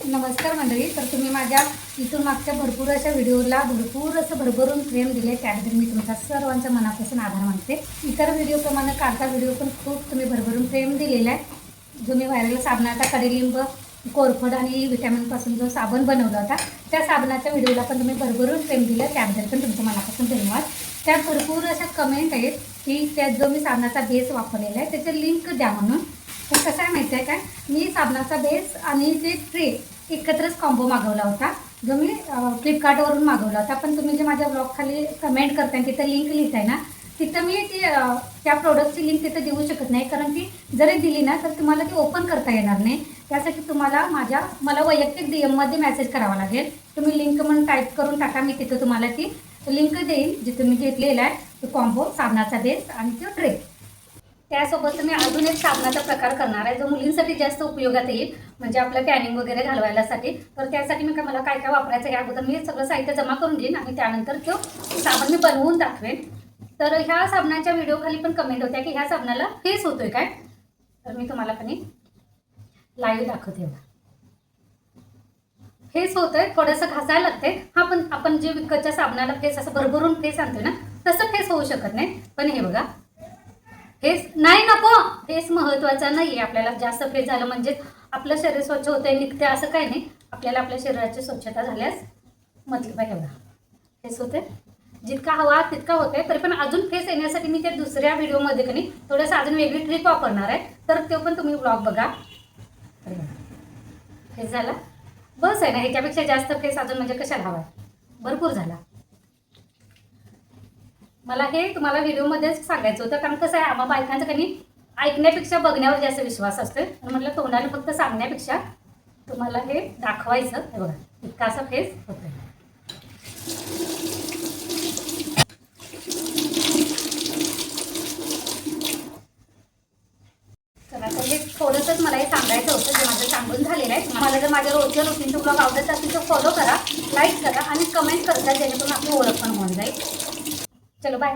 नमस्कार मंडळी. तर तुम्ही माझ्या इथून मागच्या भरपूर अशा व्हिडिओला भरपूर असं भरभरून प्रेम दिले, त्याबद्दल मी तुमचा सर्वांचा मनापासून आभार मानते. इतर व्हिडिओप्रमाणे कालचा व्हिडिओ पण खूप तुम्ही भरभरून प्रेम दिलेला आहे. जो मी व्हायरल साबणाचा कडलिंब कोरफड आणि व्हिटॅमिनपासून जो साबण बनवला होता, त्या साबणाच्या व्हिडिओला पण तुम्ही भरभरून प्रेम दिलं, त्याबद्दल पण तुमचं मनापासून धन्यवाद. त्यात भरपूर अशा कमेंट आहेत की त्यात जो मी साबणाचा बेस वापरलेला आहे त्याची लिंक द्या म्हणून. तर कसं आहे माहिती आहे काय, मी साबणाचा बेस आणि ते ट्रे एकत्रच कॉम्बो मागवला होता, जो मी फ्लिपकार्टवरून मागवला होता. पण तुम्ही जे माझ्या ब्लॉग खाली कमेंट करताय तिथं लिंक लिहिताय ना, तिथं मी ती त्या प्रोडक्टची लिंक तिथं देऊ शकत नाही, कारण ती जरी दिली ना तर तुम्हाला ती ओपन करता येणार नाही. त्यासाठी तुम्हाला मला वैयक्तिक DM मध्ये मेसेज करावा लागेल. तुम्ही लिंक म्हणून टाईप करून टाका, मी तिथं तुम्हाला ती लिंक देईन जिथं मी घेतलेला आहे तो कॉम्बो साबणाचा बेस आणि तो ट्रे. त्यासोबत मी अजून एक साबणाचा प्रकार करणार आहे जो मुलींसाठी जास्त उपयोगात येईल, म्हणजे आपलं टॅनिंग वगैरे घालवायलासाठी. तर त्यासाठी मला काय काय वापरायचं या अगोदर मी सगळं साहित्य जमा करून घेईन आणि त्यानंतर तो साबण मी बनवून दाखवेन. तर ह्या साबणाच्या व्हिडिओ खाली पण कमेंट होत्या की ह्या साबणाला फेस होतोय काय, तर मी तुम्हाला पण लाईव्ह दाखवते. फेस होतोय, थोडंसं घासायला लागते. हा, पण आपण जे विकतच्या साबणाला फेस असं भरभरून फेस आणतोय ना, तसं फेस होऊ शकत नाही. पण हे बघा, फेस नाही, नको, फेस महत्त्वाचा नाही आहे. आपल्याला जास्त फेस झालं म्हणजे आपलं शरीर स्वच्छ होतंय निघते असं काही नाही. आपल्याला आपल्या शरीराची स्वच्छता झाल्यास मतलब आहे. एवढा फेस होते, जितका हवा तितका होतंय. तरी पण अजून फेस येण्यासाठी मी त्या दुसऱ्या व्हिडिओमध्ये की नाही थोडंसं अजून वेगळी ट्रिक वापरणार आहे, तर तो पण तुम्ही ब्लॉग बघा. फेस झाला, बस आहे ना, ह्याच्यापेक्षा जास्त फेस अजून म्हणजे कशाला हवा, भरपूर झाला. मला हे तुम्हाला व्हिडिओमध्येच सांगायचं होतं, कारण कसं आहे, आम्हा बायकांचं काही ऐकण्यापेक्षा बघण्यावर जास्त विश्वास असतो. म्हटलं तोंडाने फक्त सांगण्यापेक्षा तुम्हाला हे दाखवायचं. हे बघा, इतका असा फेस होतोय. तर आता हे थोडंसंच मला हे सांगायचं होतं, जे माझं सांगून झालेलं आहे. मला जर माझ्या रोजच्या रुटीनचं ब्लॉग आवडत असेल तर फॉलो करा, लाईक करा आणि कमेंट करता, जेणेकरून आपली ओळख पण होऊन जाईल. चलो बाय.